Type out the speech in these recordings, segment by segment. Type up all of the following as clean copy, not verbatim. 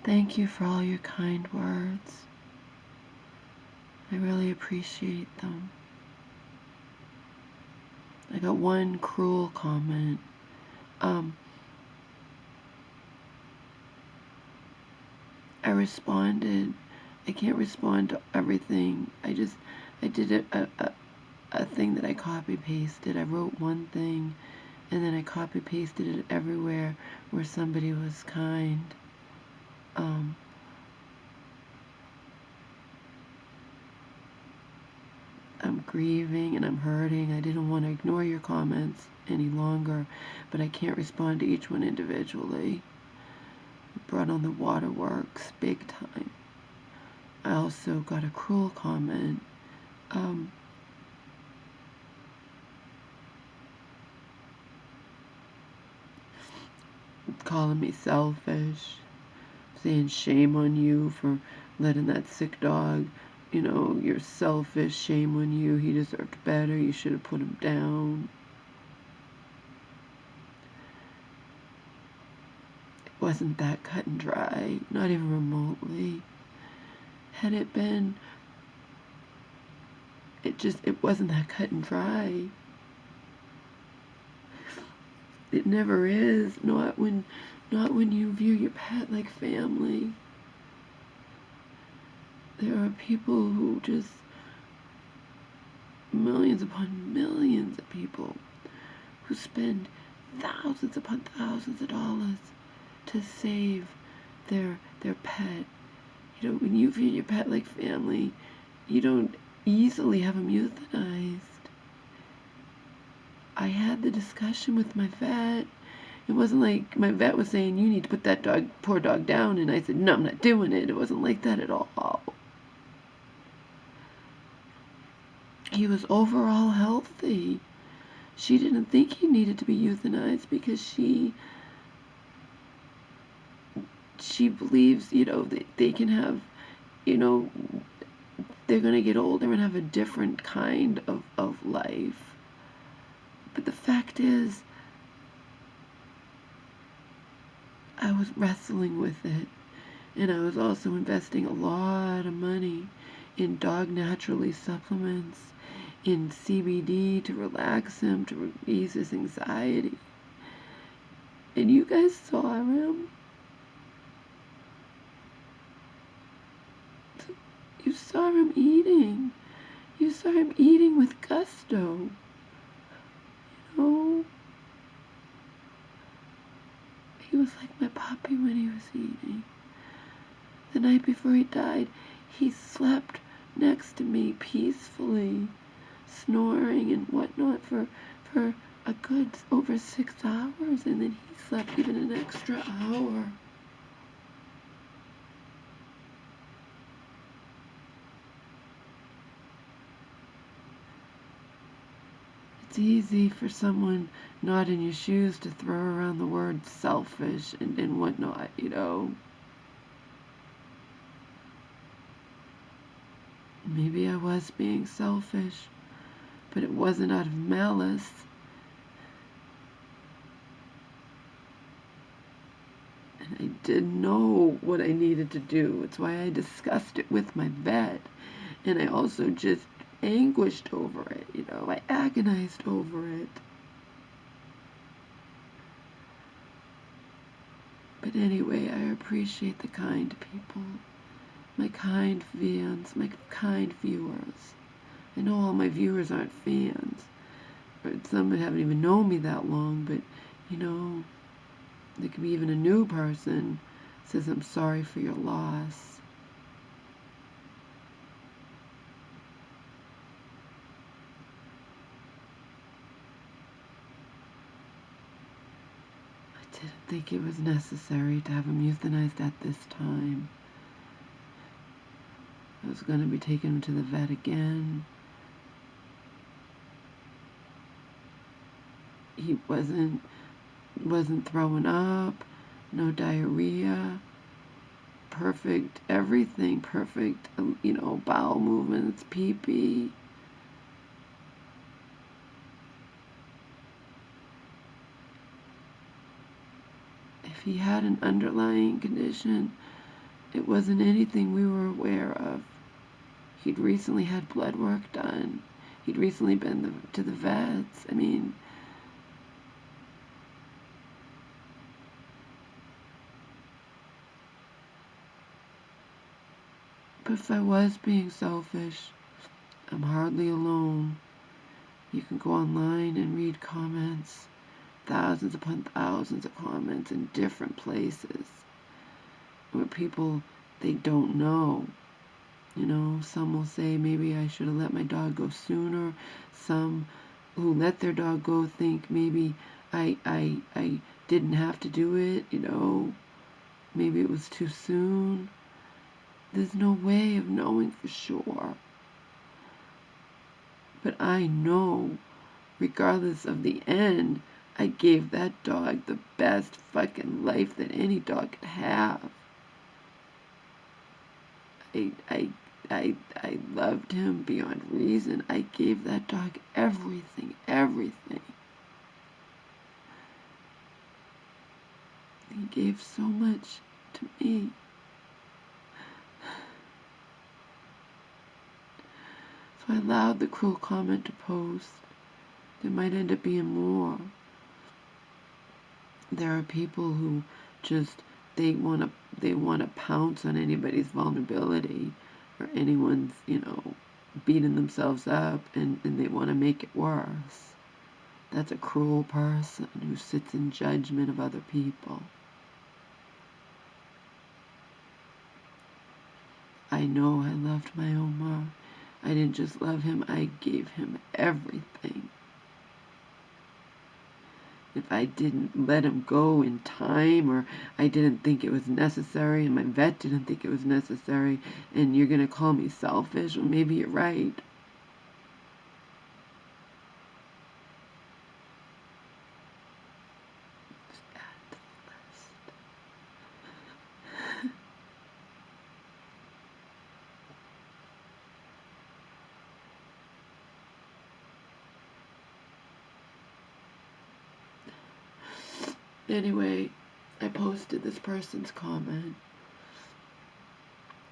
Thank you for all your kind words. I really appreciate them. I got one cruel comment. I responded. I can't respond to everything. I did a thing that I copy pasted. I wrote one thing and then I copy pasted it everywhere where somebody was kind. I'm grieving and I'm hurting. I didn't want to ignore your comments any longer, but I can't respond to each one individually. It brought on the waterworks big time. I also got a cruel comment. Calling me selfish, saying shame on you for letting that sick dog, you're selfish, shame on you, he deserved better, you should have put him down. It wasn't that cut and dry, not even remotely. Had it been, it wasn't that cut and dry. It never is, not when you view your pet like family. There are people who just, millions upon millions of people who spend thousands upon thousands of dollars to save their pet. When you view your pet like family, you don't easily have them euthanized. I had the discussion with my vet. It wasn't like my vet was saying, you need to put that poor dog down, and I said, no, I'm not doing it. It wasn't like that at all. He was overall healthy. She didn't think he needed to be euthanized because she believes, that they can have, they're going to get older and have a different kind of life. But the fact is, I was wrestling with it. And I was also investing a lot of money in dog naturally supplements, in CBD to relax him, to ease his anxiety. And you guys saw him. You saw him eating. You saw him eating with gusto. He was like my puppy when he was eating. The night before he died, he slept next to me peacefully, snoring and whatnot for a good over 6 hours, and then he slept even an extra hour. It's easy for someone not in your shoes to throw around the word selfish and whatnot, Maybe I was being selfish, but it wasn't out of malice. And I didn't know what I needed to do. It's why I discussed it with my vet. And I also just anguished over it, I agonized over it. But anyway, I appreciate the kind people, my kind fans, my kind viewers. I know all my viewers aren't fans, or some that haven't even known me that long, but there could be even a new person says, I'm sorry for your loss. I didn't think it was necessary to have him euthanized at this time. I was going to be taking him to the vet again. He wasn't throwing up, no diarrhea, perfect everything, perfect, bowel movements, pee-pee. If he had an underlying condition, It wasn't anything we were aware of. He'd recently had blood work done. He'd recently been to the vets. I mean, but if I was being selfish, I'm hardly alone. You can go online and read comments, thousands upon thousands of comments in different places where people, they don't know. You know, some will say maybe I should have let my dog go sooner. Some who let their dog go think maybe I didn't have to do it, you know, maybe it was too soon. There's no way of knowing for sure. But I know, regardless of the end, I gave that dog the best fucking life that any dog could have. I loved him beyond reason. I gave that dog everything, everything. He gave so much to me. So I allowed the cruel comment to post. There might end up being more. There are people who just, they want to pounce on anybody's vulnerability or anyone's, you know, beating themselves up, and they want to make it worse. That's a cruel person who sits in judgment of other people. I know I loved my Omar. I didn't just love him, I gave him everything. If I didn't let him go in time, or I didn't think it was necessary, and my vet didn't think it was necessary, and you're going to call me selfish, well, maybe you're right. Just add to the list. Anyway, I posted this person's comment.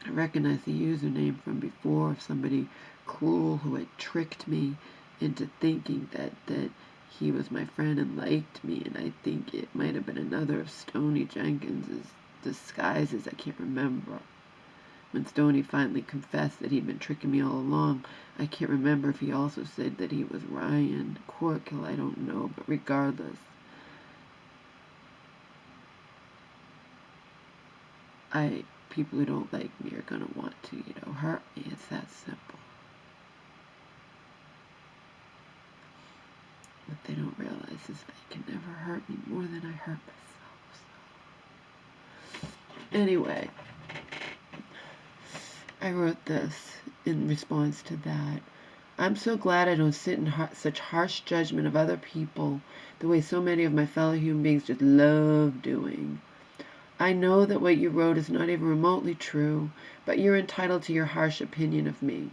I recognized the username from before, of somebody cruel who had tricked me into thinking that he was my friend and liked me, and I think it might have been another of Stoney Jenkins's disguises. I can't remember. When Stoney finally confessed that he'd been tricking me all along, I can't remember if he also said that he was Ryan Corkill. I don't know, but regardless, people who don't like me are going to want to, you know, hurt me. It's that simple. What they don't realize is they can never hurt me more than I hurt myself. So. Anyway, I wrote this in response to that. I'm so glad I don't sit in such harsh judgment of other people the way so many of my fellow human beings just love doing. I know that what you wrote is not even remotely true, but you're entitled to your harsh opinion of me.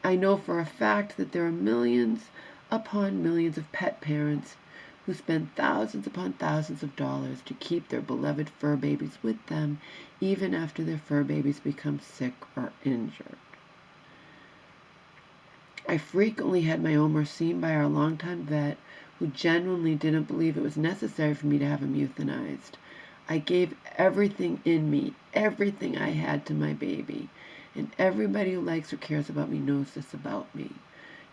I know for a fact that there are millions upon millions of pet parents who spend thousands upon thousands of dollars to keep their beloved fur babies with them, even after their fur babies become sick or injured. I frequently had my Omar seen by our longtime vet, who genuinely didn't believe it was necessary for me to have him euthanized. I gave everything in me, everything I had to my baby. And everybody who likes or cares about me knows this about me.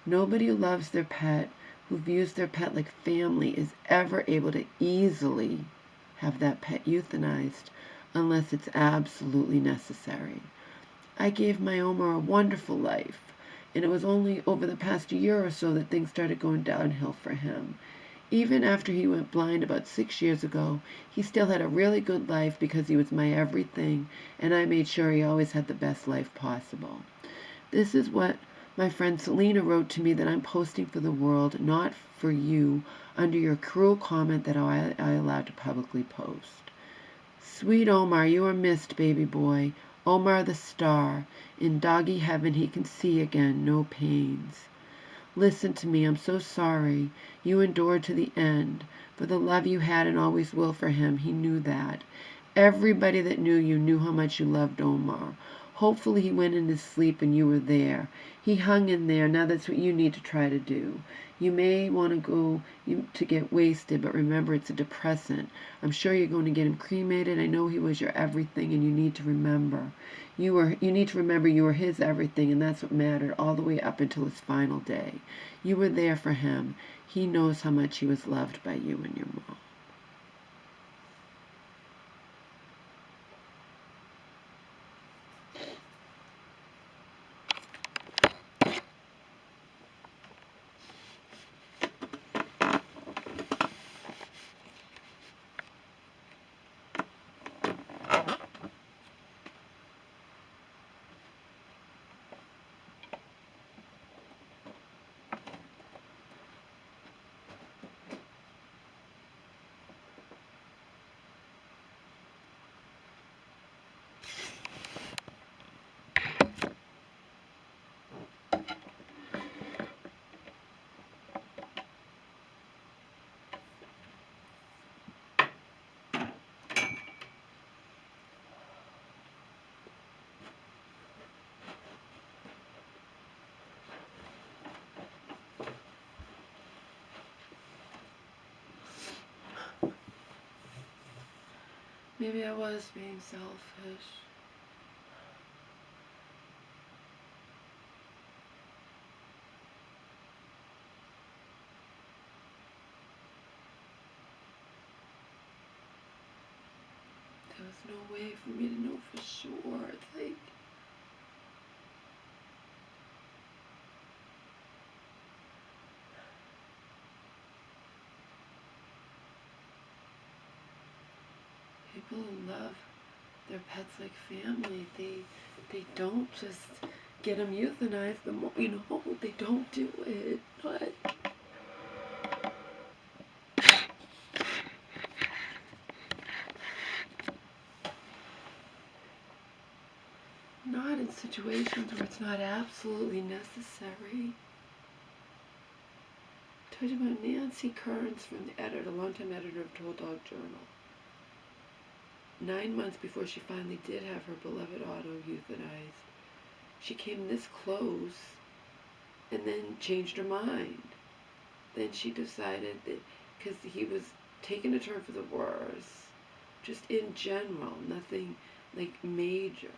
Nobody who loves their pet, who views their pet like family, is ever able to easily have that pet euthanized unless it's absolutely necessary. I gave my Omar a wonderful life, and it was only over the past year or so that things started going downhill for him. Even after he went blind about 6 years ago, he still had a really good life because he was my everything, and I made sure he always had the best life possible. This is what my friend Selena wrote to me that I'm posting for the world, not for you, under your cruel comment that I allowed to publicly post. Sweet Omar, you are missed, baby boy. Omar the star. In doggy heaven he can see again, no pains. Listen to me, I'm so sorry. You endured to the end. For the love you had and always will for him, he knew that. Everybody that knew you knew how much you loved Omar. Hopefully he went into sleep and you were there. He hung in there. Now that's what you need to try to do. You may want to go to get wasted, but remember it's a depressant. I'm sure you're going to get him cremated. I know he was your everything, and you need to remember. You need to remember you were his everything, and that's what mattered all the way up until his final day. You were there for him. He knows how much he was loved by you and your mom. Maybe I was being selfish. There was no way for me to know for sure. It's like, people who love their pets like family, they don't just get them euthanized. They don't do it. But not in situations where it's not absolutely necessary. I told you about Nancy Kearns, from the editor, longtime editor of Total Dog Journal. 9 months before she finally did have her beloved Otto euthanized, she came this close and then changed her mind. Then she decided that because he was taking a turn for the worse, just in general, nothing like major,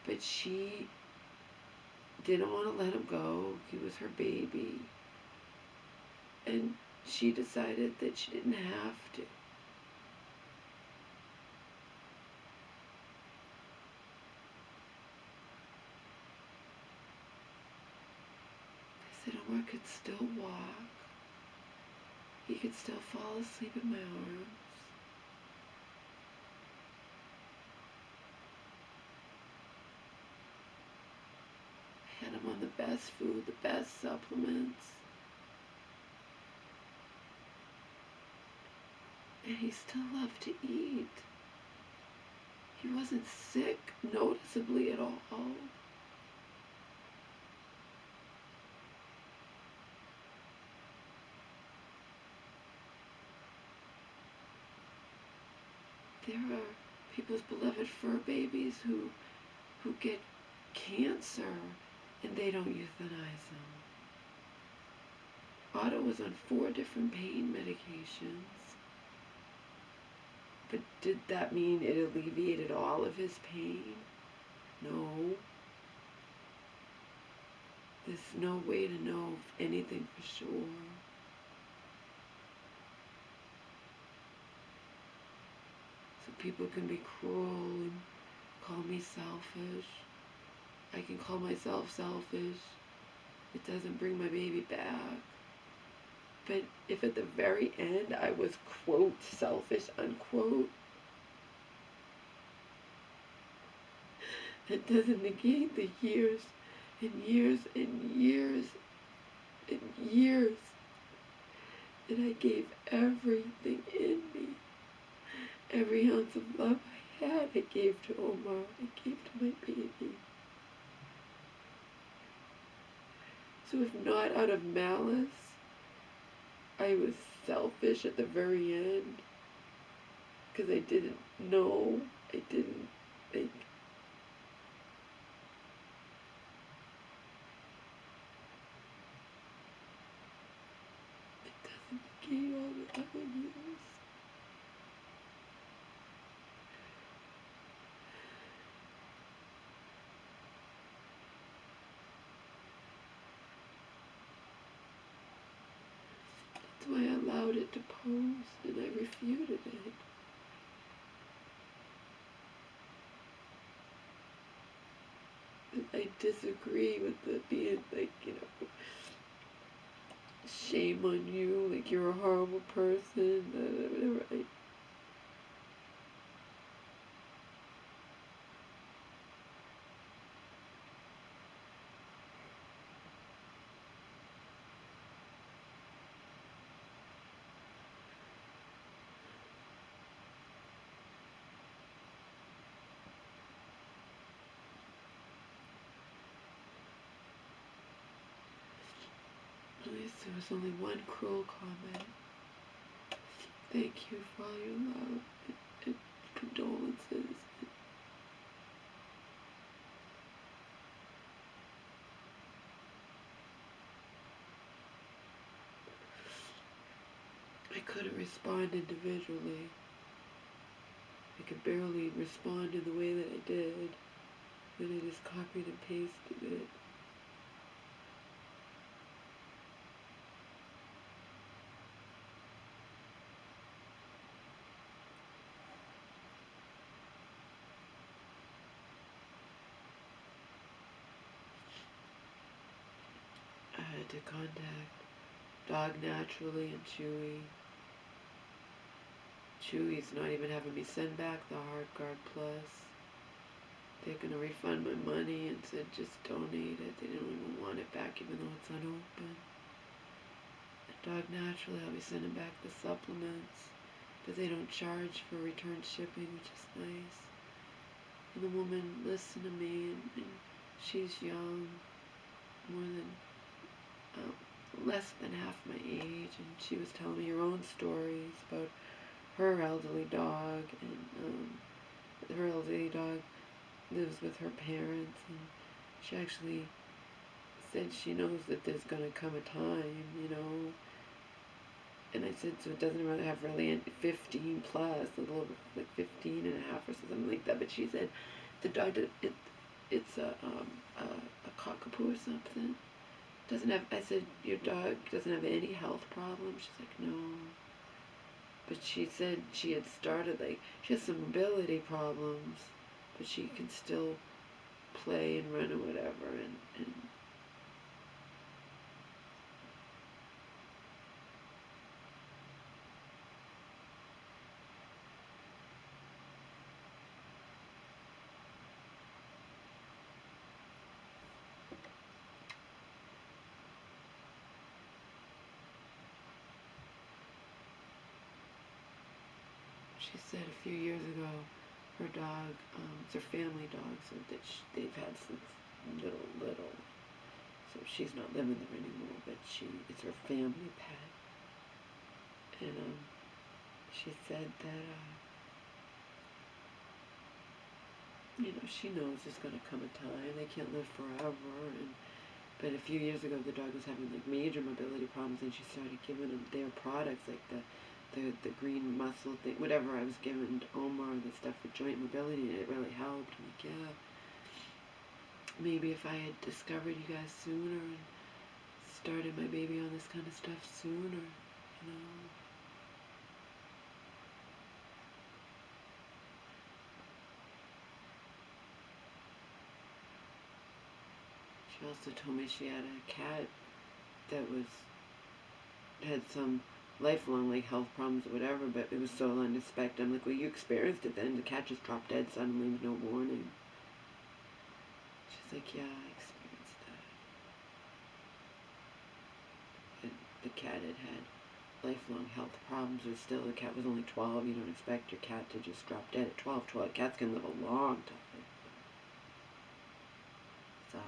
but she didn't want to let him go. He was her baby. And she decided that she didn't have to. I said Omar could still walk. He could still fall asleep in my arms. I had him on the best food, the best supplements. And he still loved to eat. He wasn't sick noticeably at all. There are people's beloved fur babies who get cancer and they don't euthanize them. Otto was on 4 different pain medications. But did that mean it alleviated all of his pain? No. There's no way to know anything for sure. So people can be cruel and call me selfish. I can call myself selfish. It doesn't bring my baby back. But if at the very end I was, quote, selfish, unquote, that doesn't negate the years and years and years and years that I gave everything in me. Every ounce of love I had, I gave to Omar. I gave to my baby. So if not out of malice, I was selfish at the very end because I didn't No, I didn't. Like, it doesn't negate all the other years. That's why I allowed it to pose, and I refuted it. I disagree with the being like, shame on you, like you're a horrible person, whatever. At least there was only one cruel comment. Thank you for all your love and condolences. I couldn't respond individually. I could barely respond in the way that I did. Then I just copied and pasted it. I had to contact Dog Naturally and Chewy. Chewy's not even having me send back the Heart Guard Plus. They're gonna refund my money and said just donate it. They don't even want it back even though it's unopened. And Dog Naturally, I'll be sending back the supplements, but they don't charge for return shipping, which is nice. And the woman listened to me, and she's young, less than half my age, and she was telling me her own stories about her elderly dog, and her elderly dog lives with her parents, and she actually said she knows that there's going to come a time, and I said, so it doesn't really have really 15 plus, a little bit like 15 and a half or something like that, but she said the dog, it's a cockapoo or something. Doesn't have, I said, your dog doesn't have any health problems? She's like, no. But she said she had started, like, she has some mobility problems, but she can still play and run or whatever, and she said a few years ago, her dog, it's her family dog, so that they've had since little. So she's not living there anymore, but it's her family pet. And she said that, she knows there's going to come a time. They can't live forever. But a few years ago, the dog was having like major mobility problems, and she started giving them their products, like the green muscle thing, whatever I was giving to Omar, the stuff for joint mobility, and it really helped. I'm like, yeah, maybe if I had discovered you guys sooner and started my baby on this kind of stuff sooner, She also told me she had a cat that had some lifelong like health problems or whatever, but it was so unexpected. I'm like, well, you experienced it then. The cat just dropped dead suddenly with no warning. She's like, yeah, I experienced that. And the cat had lifelong health problems, but still the cat was only 12. You don't expect your cat to just drop dead at 12. Cats can live a long time. So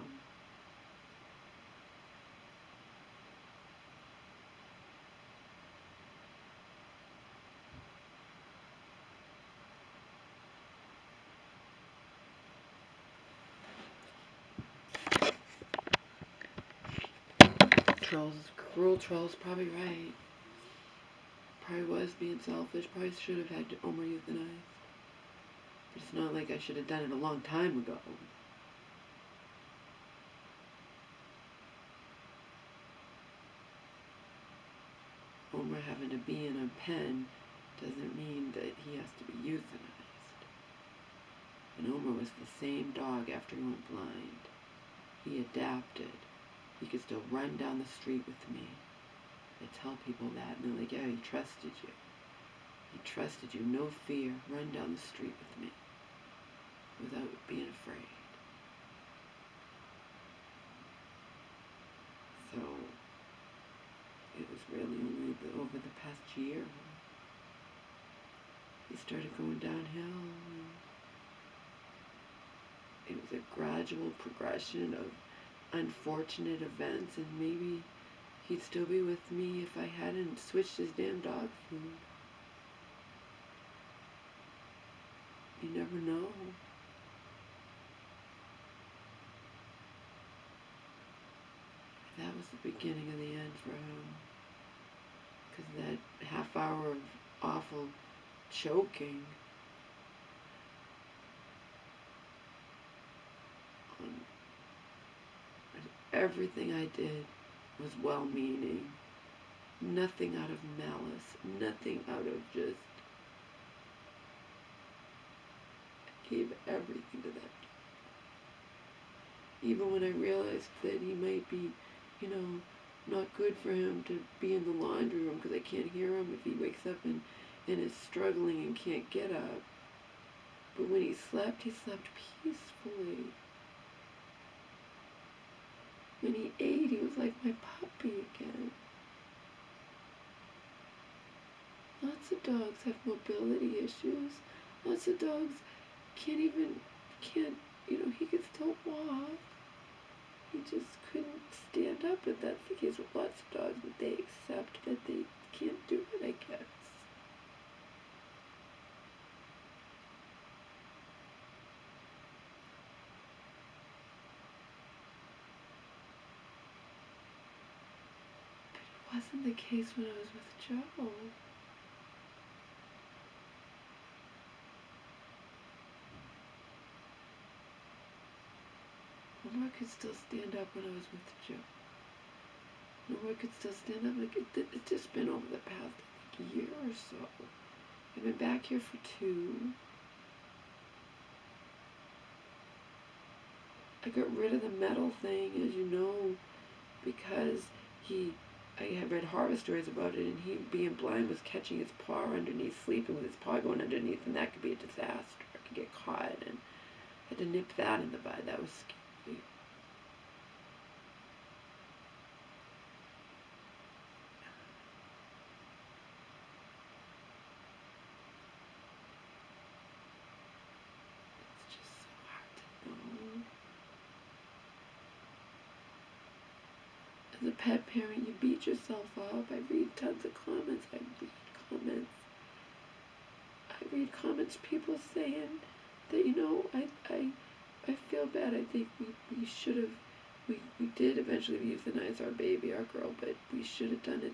cruel troll's probably right. Probably was being selfish. Probably should have had Omar euthanized. But it's not like I should have done it a long time ago. Omar having to be in a pen doesn't mean that he has to be euthanized. And Omar was the same dog after he went blind. He adapted. He could still run down the street with me. I tell people that, and they're like, yeah, he trusted you. He trusted you, no fear. Run down the street with me without being afraid. So it was really only over the past year he started going downhill. It was a gradual progression of unfortunate events, and maybe he'd still be with me if I hadn't switched his damn dog food. You never know. That was the beginning of the end for him. Because that half hour of awful choking on everything I did was well-meaning. Nothing out of malice. Nothing out of just... I gave everything to that. Even when I realized that he might be, not good for him to be in the laundry room because I can't hear him if he wakes up and is struggling and can't get up. But when he slept peacefully. When he ate, he was like my puppy again. Lots of dogs have mobility issues. Lots of dogs can't, he could still walk. He just couldn't stand up, but that's the case with lots of dogs, but they accept that they can't do it, I guess. But it wasn't the case when I was with Joe. Omar could still stand up when I was with Joe. Omar could still stand up. It's just been over the past year or so. I've been back here for 2. I got rid of the metal thing, as you know, because I had read horror stories about it, and he, being blind, was catching his paw underneath, sleeping with his paw going underneath, and that could be a disaster. I could get caught, and I had to nip that in the bud. That was scary. It's just so hard to know. As a pet parent, you beat yourself up. I read tons of comments. I read comments, people saying that, I feel bad. I think we should have, we did eventually euthanize our baby, our girl, but we should have done it,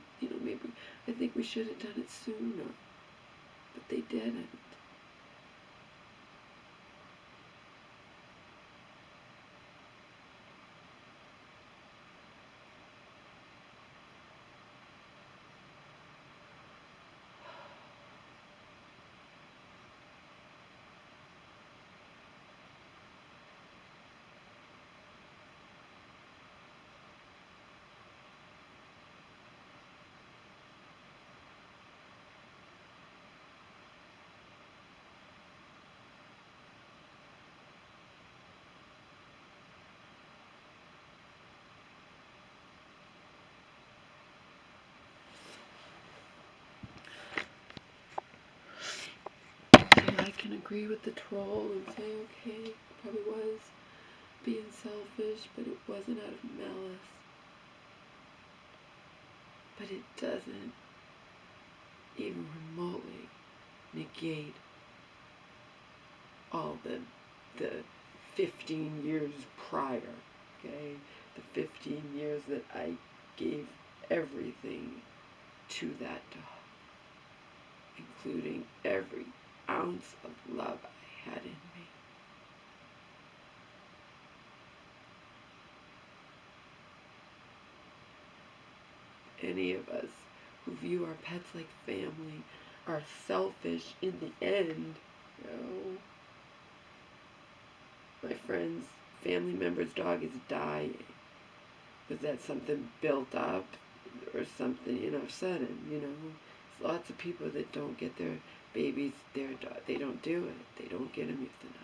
I think we should have done it sooner. But they didn't. I can agree with the troll and say, okay, it probably was being selfish, but it wasn't out of malice. But it doesn't even remotely negate all the 15 years prior, okay? The 15 years that I gave everything to that dog, including every ounce of love I had in me. Any of us who view our pets like family are selfish in the end. You know, my friend's family member's dog is dying. Was that something built up or something, sudden, Lots of people that don't get their babies, their dog, they don't do it. They don't get them euthanized.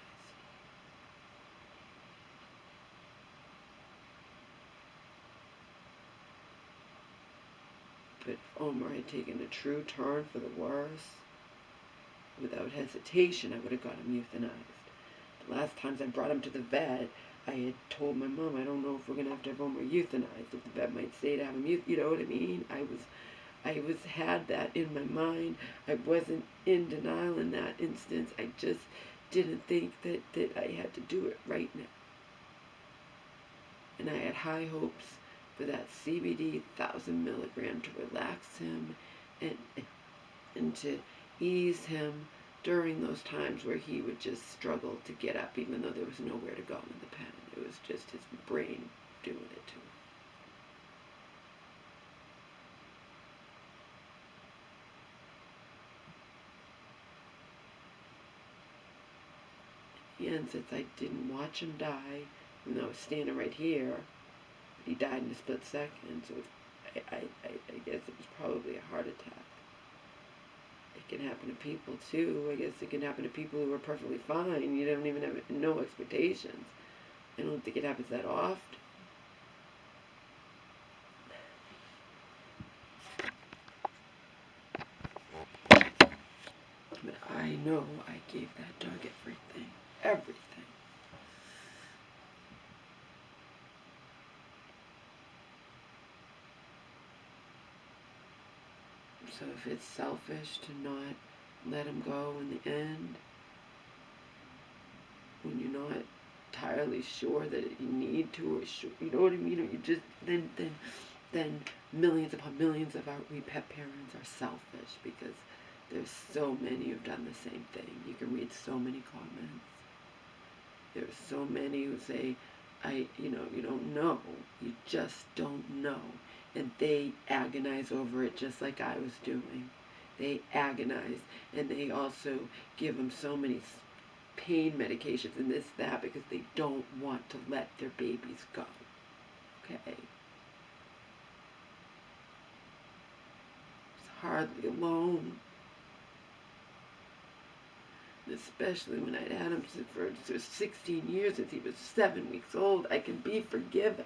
But if Omar had taken a true turn for the worse, without hesitation, I would have got him euthanized. The last times I brought him to the vet, I had told my mom, I don't know if we're going to have Omar euthanized, if the vet might say to have him you know what I mean? I had that in my mind. I wasn't in denial in that instance. I just didn't think that I had to do it right now. And I had high hopes for that CBD 1,000 milligram to relax him and to ease him during those times where he would just struggle to get up, even though there was nowhere to go in the pen. It was just his brain doing it to him. And since I didn't watch him die, even though I was standing right here, he died in a split second, so I guess it was probably a heart attack. It can happen to people too. I guess it can happen to people who are perfectly fine. You don't even have no expectations. I don't think it happens that often. But I know I gave that dog everything. Everything. So if it's selfish to not let him go in the end, when you're not entirely sure that you need to, or sure, you know what I mean? Or you just then millions upon millions of we pet parents are selfish because there's so many who've done the same thing. You can read so many comments. There's so many who say, you don't know. You just don't know. And they agonize over it just like I was doing. They agonize, and they also give them so many pain medications and this, that, because they don't want to let their babies go. Okay? It's hardly alone. Especially when I'd had him for 16 years since he was 7 weeks old. I can be forgiven,